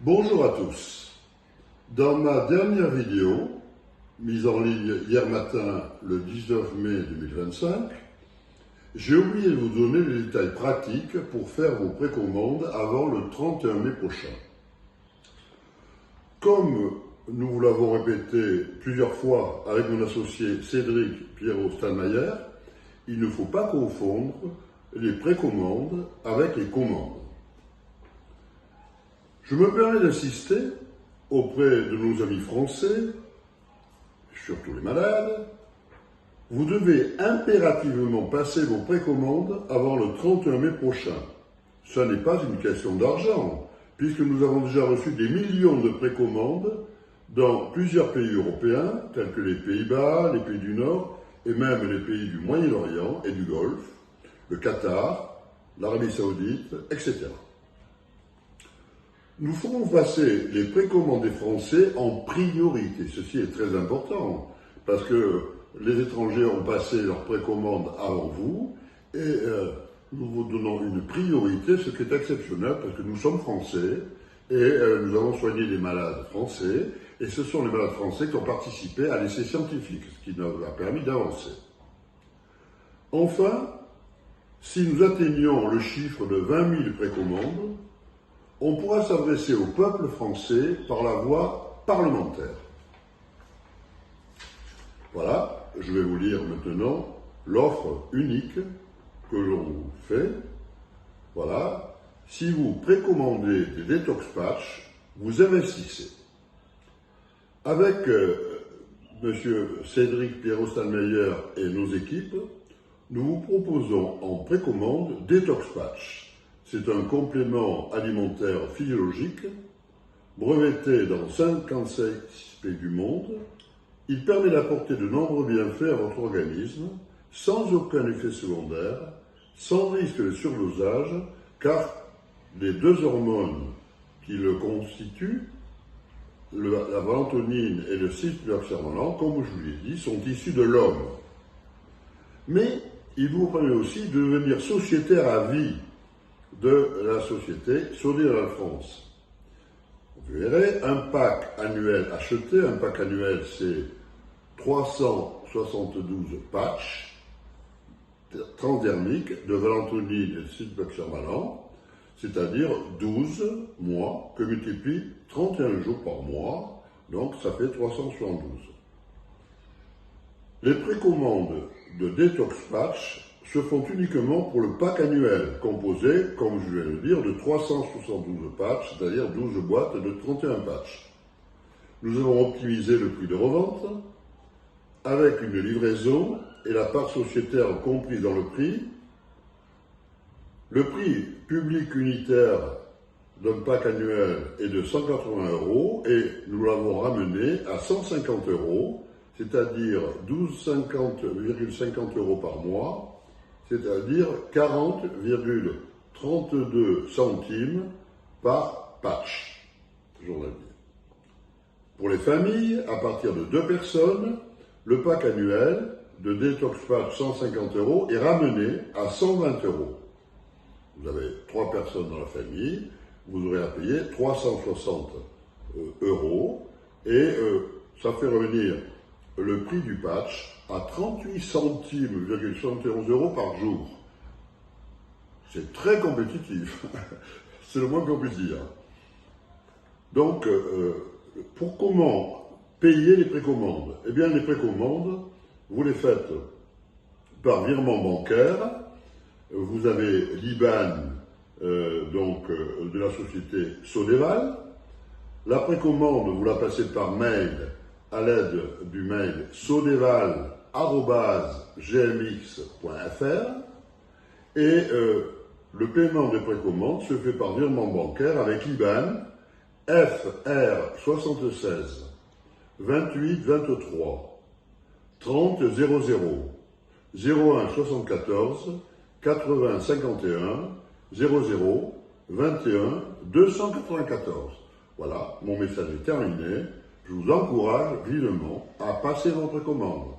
Bonjour à tous. Dans ma dernière vidéo, mise en ligne hier matin le 19 mai 2025, j'ai oublié de vous donner les détails pratiques pour faire vos précommandes avant le 31 mai prochain. Comme nous vous l'avons répété plusieurs fois avec mon associé Cédric Pierrot-Stallmeyer, il ne faut pas confondre les précommandes avec les commandes. Je me permets d'insister auprès de nos amis français, surtout les malades, vous devez impérativement passer vos précommandes avant le 31 mai prochain. Ce n'est pas une question d'argent, puisque nous avons déjà reçu des millions de précommandes dans plusieurs pays européens, tels que les Pays-Bas, les pays du Nord, et même les pays du Moyen-Orient et du Golfe, le Qatar, l'Arabie Saoudite, etc. Nous ferons passer les précommandes des Français en priorité. Ceci est très important, parce que les étrangers ont passé leurs précommandes avant vous, et nous vous donnons une priorité, ce qui est exceptionnel, parce que nous sommes Français, et nous avons soigné des malades français, et ce sont les malades français qui ont participé à l'essai scientifique, ce qui nous a permis d'avancer. Enfin, si nous atteignons le chiffre de 20 000 précommandes, on pourra s'adresser au peuple français par la voie parlementaire. Voilà, je vais vous lire maintenant l'offre unique que l'on vous fait. Voilà, si vous précommandez des détox patch, vous investissez. Avec M. Cédric Pierrot-Stallmeyer et nos équipes, nous vous proposons en précommande détox patch. C'est un complément alimentaire physiologique, breveté dans 56 pays du monde. Il permet d'apporter de nombreux bienfaits à votre organisme, sans aucun effet secondaire, sans risque de surdosage, car les deux hormones qui le constituent, la valentonine et le cisploxermolan, comme je vous l'ai dit, sont issus de l'homme. Mais il vous permet aussi de devenir sociétaire à vie de la société Sodexo France. Vous verrez, un pack annuel acheté, un pack annuel c'est 372 patchs transdermiques de valentonine et de cisploxermolan, c'est-à-dire 12 mois que multiplie 31 jours par mois, donc ça fait 372. Les précommandes de détox patch se font uniquement pour le pack annuel, composé, comme je viens de le dire, de 372 patchs, c'est-à-dire 12 boîtes de 31 patchs. Nous avons optimisé le prix de revente, avec une livraison et la part sociétaire comprise dans le prix. Le prix public unitaire d'un pack annuel est de 180 € et nous l'avons ramené à 150 €, c'est-à-dire 12,50 € par mois, c'est-à-dire 40,32 centimes par patch journalier. Pour les familles, à partir de 2 personnes, le pack annuel de Détox Patch 150 € est ramené à 120 €. Vous avez 3 personnes dans la famille, vous aurez à payer 360 € et ça fait revenir le prix du patch à 38 centimes,71 € par jour. C'est très compétitif, c'est le moins qu'on puisse dire. Donc, pour comment payer les précommandes? Eh bien, les précommandes, vous les faites par virement bancaire. Vous avez l'IBAN de la société Sodexo. La précommande, vous la passez par mail à l'aide du mail sodeval@gmx.fr et le paiement des précommandes se fait par virement bancaire avec l'IBAN FR 76 28 23 30 00 01 74 80 51 00 21 294. Voilà, mon message est terminé. Je vous encourage vivement à passer votre commande.